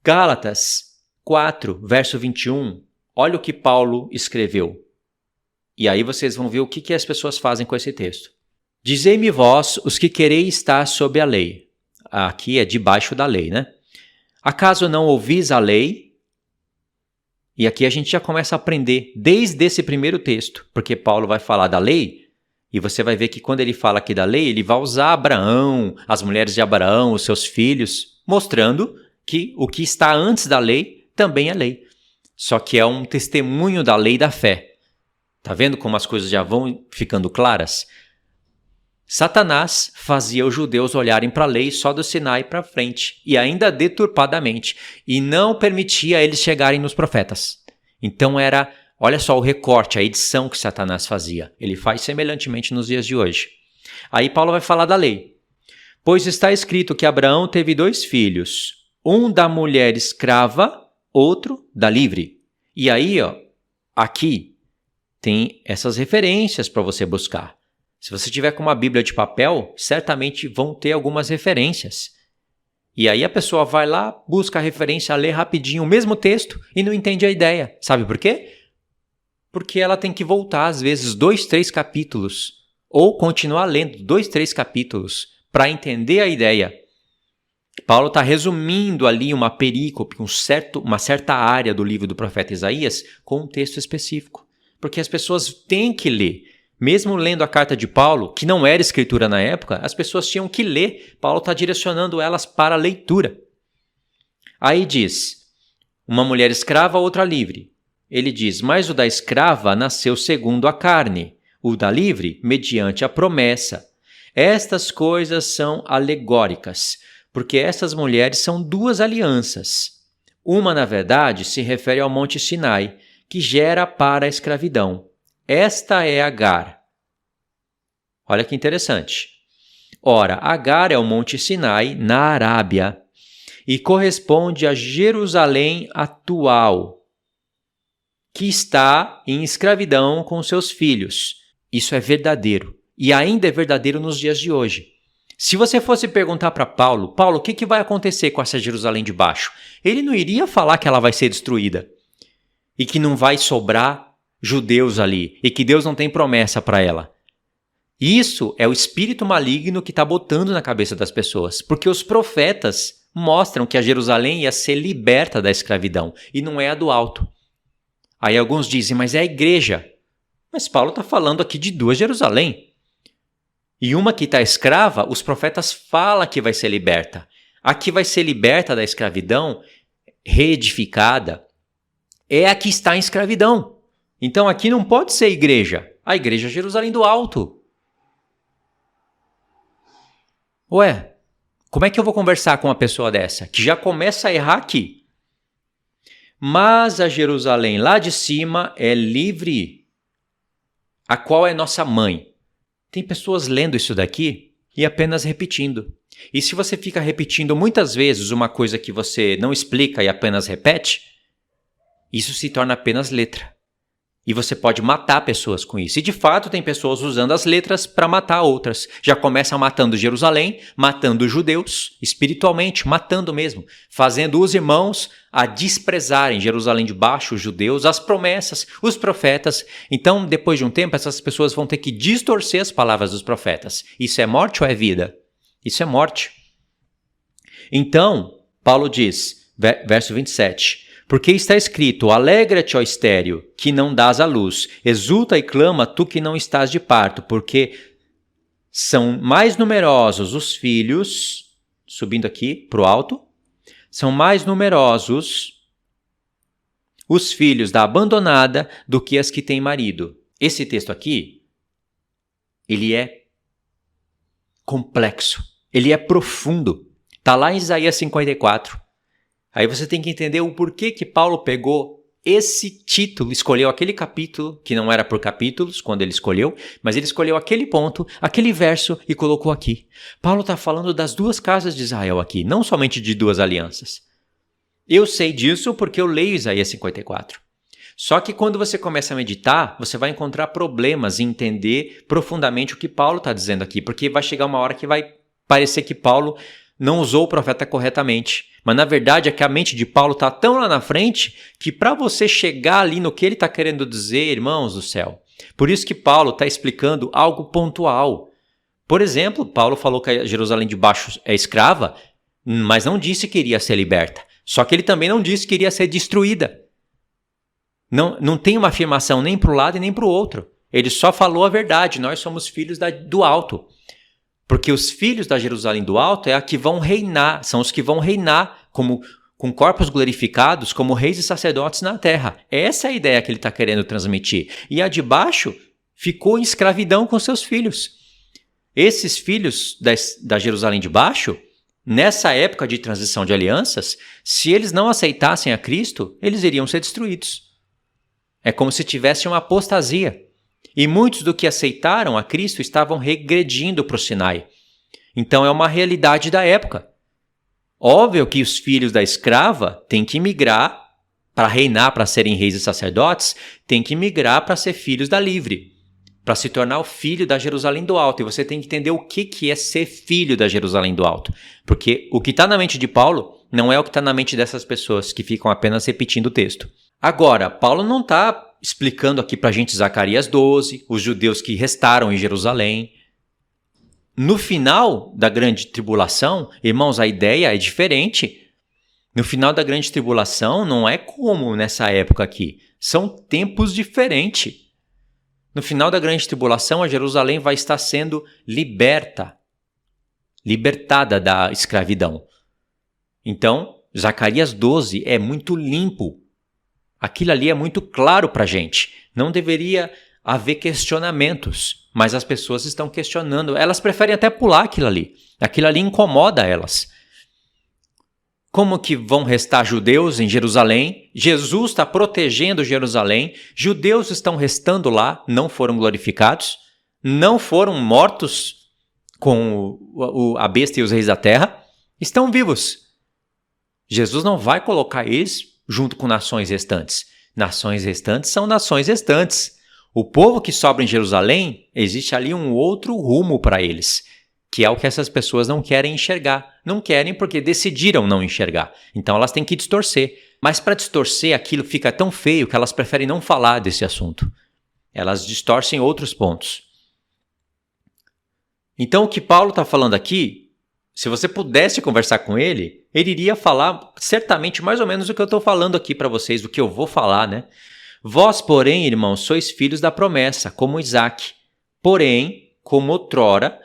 Gálatas 4, verso 21, olha o que Paulo escreveu. E aí vocês vão ver o que as pessoas fazem com esse texto. Dizei-me vós, os que quereis estar sob a lei. Aqui é debaixo da lei, né? Acaso não ouvis a lei? E aqui a gente já começa a aprender desde esse primeiro texto, porque Paulo vai falar da lei, e você vai ver que quando ele fala aqui da lei, ele vai usar Abraão, as mulheres de Abraão, os seus filhos, mostrando que o que está antes da lei também é lei. Só que é um testemunho da lei da fé. Tá vendo como as coisas já vão ficando claras? Satanás fazia os judeus olharem para a lei só do Sinai para frente, e ainda deturpadamente, e não permitia eles chegarem nos profetas. Então era, olha só o recorte, a edição que Satanás fazia. Ele faz semelhantemente nos dias de hoje. Aí Paulo vai falar da lei. Pois está escrito que Abraão teve 2 filhos, um da mulher escrava, outro da livre. E aí, aqui tem essas referências para você buscar. Se você tiver com uma Bíblia de papel, certamente vão ter algumas referências. E aí a pessoa vai lá, busca a referência, lê rapidinho o mesmo texto e não entende a ideia. Sabe por quê? Porque ela tem que voltar, às vezes, 2, 3 capítulos, ou continuar lendo 2, 3 capítulos para entender a ideia. Paulo está resumindo ali uma perícope, uma certa área do livro do profeta Isaías com um texto específico. Porque as pessoas têm que ler. Mesmo lendo a carta de Paulo, que não era escritura na época, as pessoas tinham que ler. Paulo está direcionando elas para a leitura. Aí diz, uma mulher escrava, outra livre. Ele diz, mas o da escrava nasceu segundo a carne, o da livre, mediante a promessa. Estas coisas são alegóricas, porque estas mulheres são 2 alianças. Uma, na verdade, se refere ao Monte Sinai, que gera para a escravidão. Esta é Agar. Olha que interessante. Ora, Agar é o Monte Sinai, na Arábia, e corresponde a Jerusalém atual, que está em escravidão com seus filhos. Isso é verdadeiro, e ainda é verdadeiro nos dias de hoje. Se você fosse perguntar para Paulo, o que vai acontecer com essa Jerusalém de baixo? Ele não iria falar que ela vai ser destruída, e que não vai sobrar judeus ali, e que Deus não tem promessa para ela. Isso é o espírito maligno que está botando na cabeça das pessoas, porque os profetas mostram que a Jerusalém ia ser liberta da escravidão, e não é a do alto. Aí alguns dizem, mas é a igreja. Mas Paulo está falando aqui de 2 Jerusalém. E uma que está escrava, os profetas falam que vai ser liberta. A que vai ser liberta da escravidão, reedificada, é a que está em escravidão. Então aqui não pode ser igreja. A igreja é Jerusalém do Alto. Ué, como é que eu vou conversar com uma pessoa dessa? Que já começa a errar aqui. Mas a Jerusalém lá de cima é livre, a qual é nossa mãe. Tem pessoas lendo isso daqui e apenas repetindo. E se você fica repetindo muitas vezes uma coisa que você não explica e apenas repete, isso se torna apenas letra. E você pode matar pessoas com isso. E de fato tem pessoas usando as letras para matar outras. Já começa matando Jerusalém, matando os judeus, espiritualmente, matando mesmo. Fazendo os irmãos a desprezarem Jerusalém de baixo, os judeus, as promessas, os profetas. Então, depois de um tempo, essas pessoas vão ter que distorcer as palavras dos profetas. Isso é morte ou é vida? Isso é morte. Então, Paulo diz, verso 27... Porque está escrito, alegra-te, ó estéril, que não dás à luz, exulta e clama, tu que não estás de parto, porque são mais numerosos os filhos, subindo aqui para o alto, são mais numerosos os filhos da abandonada do que as que têm marido. Esse texto aqui, ele é complexo, ele é profundo. Está lá em Isaías 54. Aí você tem que entender o porquê que Paulo pegou esse título, escolheu aquele capítulo, que não era por capítulos quando ele escolheu, mas ele escolheu aquele ponto, aquele verso e colocou aqui. Paulo está falando das 2 casas de Israel aqui, não somente de 2 alianças. Eu sei disso porque eu leio Isaías 54. Só que quando você começa a meditar, você vai encontrar problemas em entender profundamente o que Paulo está dizendo aqui, porque vai chegar uma hora que vai parecer que Paulo não usou o profeta corretamente. Mas na verdade é que a mente de Paulo está tão lá na frente que para você chegar ali no que ele está querendo dizer, irmãos do céu. Por isso que Paulo está explicando algo pontual. Por exemplo, Paulo falou que a Jerusalém de baixo é escrava, mas não disse que iria ser liberta. Só que ele também não disse que iria ser destruída. Não tem uma afirmação nem para o lado e nem para o outro. Ele só falou a verdade, nós somos filhos do alto. Porque os filhos da Jerusalém do alto é a que vão reinar, são os que vão reinar com corpos glorificados como reis e sacerdotes na terra. Essa é a ideia que ele está querendo transmitir. E a de baixo ficou em escravidão com seus filhos. Esses filhos da Jerusalém de baixo, nessa época de transição de alianças, se eles não aceitassem a Cristo, eles iriam ser destruídos. É como se tivesse uma apostasia. E muitos do que aceitaram a Cristo estavam regredindo para o Sinai. Então é uma realidade da época. Óbvio que os filhos da escrava têm que migrar para reinar, para serem reis e sacerdotes, têm que migrar para ser filhos da livre, para se tornar o filho da Jerusalém do Alto. E você tem que entender o que é ser filho da Jerusalém do Alto. Porque o que está na mente de Paulo não é o que está na mente dessas pessoas que ficam apenas repetindo o texto. Agora, Paulo não está explicando aqui para a gente Zacarias 12, os judeus que restaram em Jerusalém. No final da grande tribulação, irmãos, a ideia é diferente. No final da grande tribulação não é como nessa época aqui. São tempos diferentes. No final da grande tribulação, a Jerusalém vai estar sendo libertada da escravidão. Então, Zacarias 12 é muito limpo. Aquilo ali é muito claro para a gente. Não deveria haver questionamentos, mas as pessoas estão questionando. Elas preferem até pular aquilo ali. Aquilo ali incomoda elas. Como que vão restar judeus em Jerusalém? Jesus está protegendo Jerusalém. Judeus estão restando lá, não foram glorificados, não foram mortos com a besta e os reis da terra. Estão vivos. Jesus não vai colocar eles junto com nações restantes. Nações restantes são nações restantes. O povo que sobra em Jerusalém, existe ali um outro rumo para eles, que é o que essas pessoas não querem enxergar. Não querem porque decidiram não enxergar. Então elas têm que distorcer. Mas para distorcer, aquilo fica tão feio que elas preferem não falar desse assunto. Elas distorcem outros pontos. Então o que Paulo está falando aqui, se você pudesse conversar com ele, ele iria falar certamente mais ou menos o que eu estou falando aqui para vocês, do que eu vou falar, né? Vós, porém, irmãos, sois filhos da promessa, como Isaque. Porém, como outrora,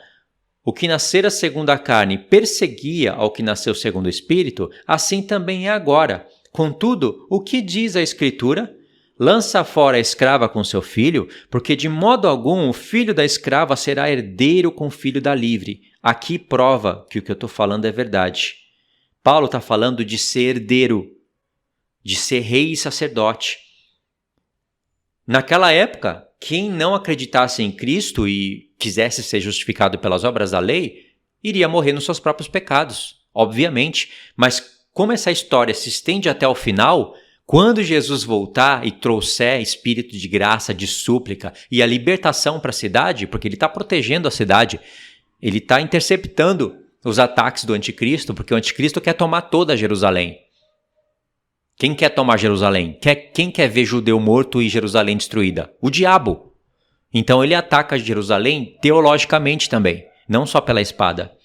o que nascera segundo a carne perseguia ao que nasceu segundo o Espírito, assim também é agora. Contudo, o que diz a Escritura? Lança fora a escrava com seu filho, porque de modo algum o filho da escrava será herdeiro com o filho da livre. Aqui prova que o que eu estou falando é verdade. Paulo está falando de ser herdeiro, de ser rei e sacerdote. Naquela época, quem não acreditasse em Cristo e quisesse ser justificado pelas obras da lei, iria morrer nos seus próprios pecados, obviamente. Mas como essa história se estende até o final, quando Jesus voltar e trouxer espírito de graça, de súplica e a libertação para a cidade, porque ele está protegendo a cidade, ele está interceptando os ataques do anticristo, porque o anticristo quer tomar toda Jerusalém. Quem quer tomar Jerusalém? Quem quer ver judeu morto e Jerusalém destruída? O diabo. Então ele ataca Jerusalém teologicamente também, não só pela espada.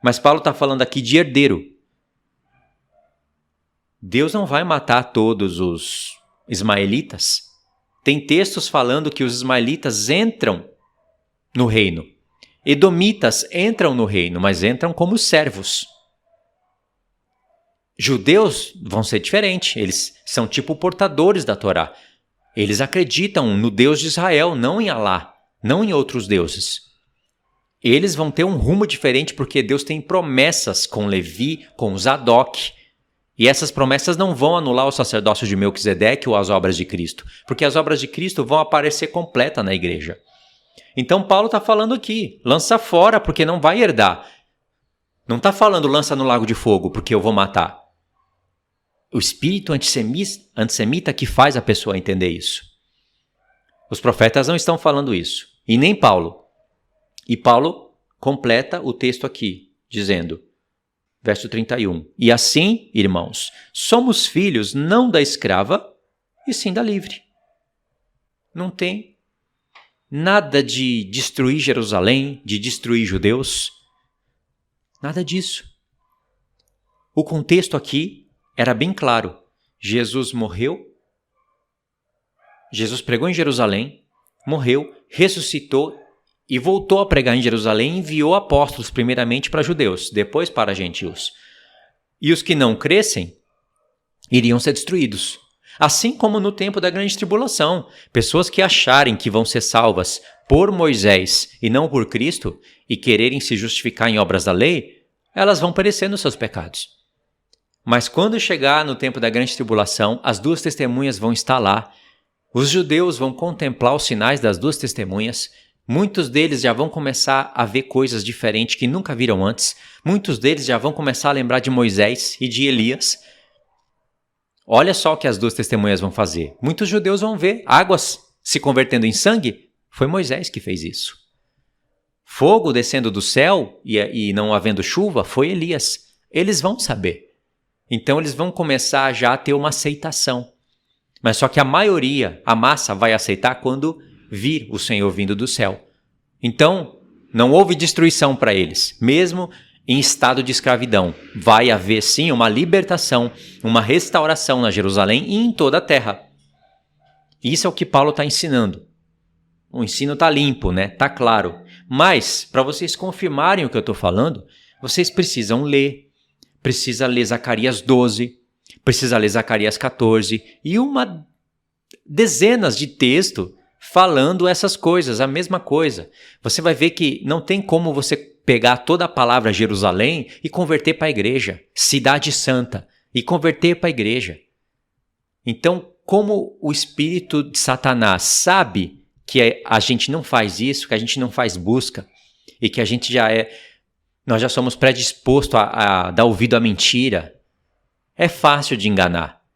Mas Paulo está falando aqui de herdeiro. Deus não vai matar todos os ismaelitas. Tem textos falando que os ismaelitas entram no reino. Edomitas entram no reino, mas entram como servos. Judeus vão ser diferentes, eles são tipo portadores da Torá. Eles acreditam no Deus de Israel, não em Alá, não em outros deuses. Eles vão ter um rumo diferente porque Deus tem promessas com Levi, com Zadok. E essas promessas não vão anular o sacerdócio de Melquisedeque ou as obras de Cristo, porque as obras de Cristo vão aparecer completa na igreja. Então Paulo está falando aqui, lança fora porque não vai herdar. Não está falando lança no lago de fogo porque eu vou matar. O espírito antissemita que faz a pessoa entender isso. Os profetas não estão falando isso, e nem Paulo. E Paulo completa o texto aqui, dizendo, verso 31, e assim, irmãos, somos filhos não da escrava, e sim da livre. Não tem nada de destruir Jerusalém, de destruir judeus, nada disso. O contexto aqui era bem claro. Jesus morreu, Jesus pregou em Jerusalém, morreu, ressuscitou e voltou a pregar em Jerusalém e enviou apóstolos primeiramente para judeus, depois para gentios. E os que não crescem iriam ser destruídos. Assim como no tempo da grande tribulação, pessoas que acharem que vão ser salvas por Moisés e não por Cristo e quererem se justificar em obras da lei, elas vão perecer nos seus pecados. Mas quando chegar no tempo da grande tribulação, as duas testemunhas vão estar lá. Os judeus vão contemplar os sinais das duas testemunhas. Muitos deles já vão começar a ver coisas diferentes que nunca viram antes. Muitos deles já vão começar a lembrar de Moisés e de Elias. Olha só o que as duas testemunhas vão fazer. Muitos judeus vão ver águas se convertendo em sangue. Foi Moisés que fez isso. Fogo descendo do céu e não havendo chuva, foi Elias. Eles vão saber. Então eles vão começar já a ter uma aceitação. Mas só que a maioria, a massa, vai aceitar quando vir o Senhor vindo do céu. Então, não houve destruição para eles, mesmo em estado de escravidão. Vai haver sim uma libertação, uma restauração na Jerusalém e em toda a terra. Isso é o que Paulo está ensinando. O ensino está limpo, né? Está claro. Mas, para vocês confirmarem o que eu estou falando, vocês precisam ler. Precisa ler Zacarias 12, precisa ler Zacarias 14 e dezenas de textos falando essas coisas, a mesma coisa. Você vai ver que não tem como você pegar toda a palavra Jerusalém e converter para a igreja, cidade santa, e converter para a igreja. Então, como o espírito de Satanás sabe que a gente não faz isso, que a gente não faz busca e que a gente nós já somos predispostos a dar ouvido à mentira, é fácil de enganar.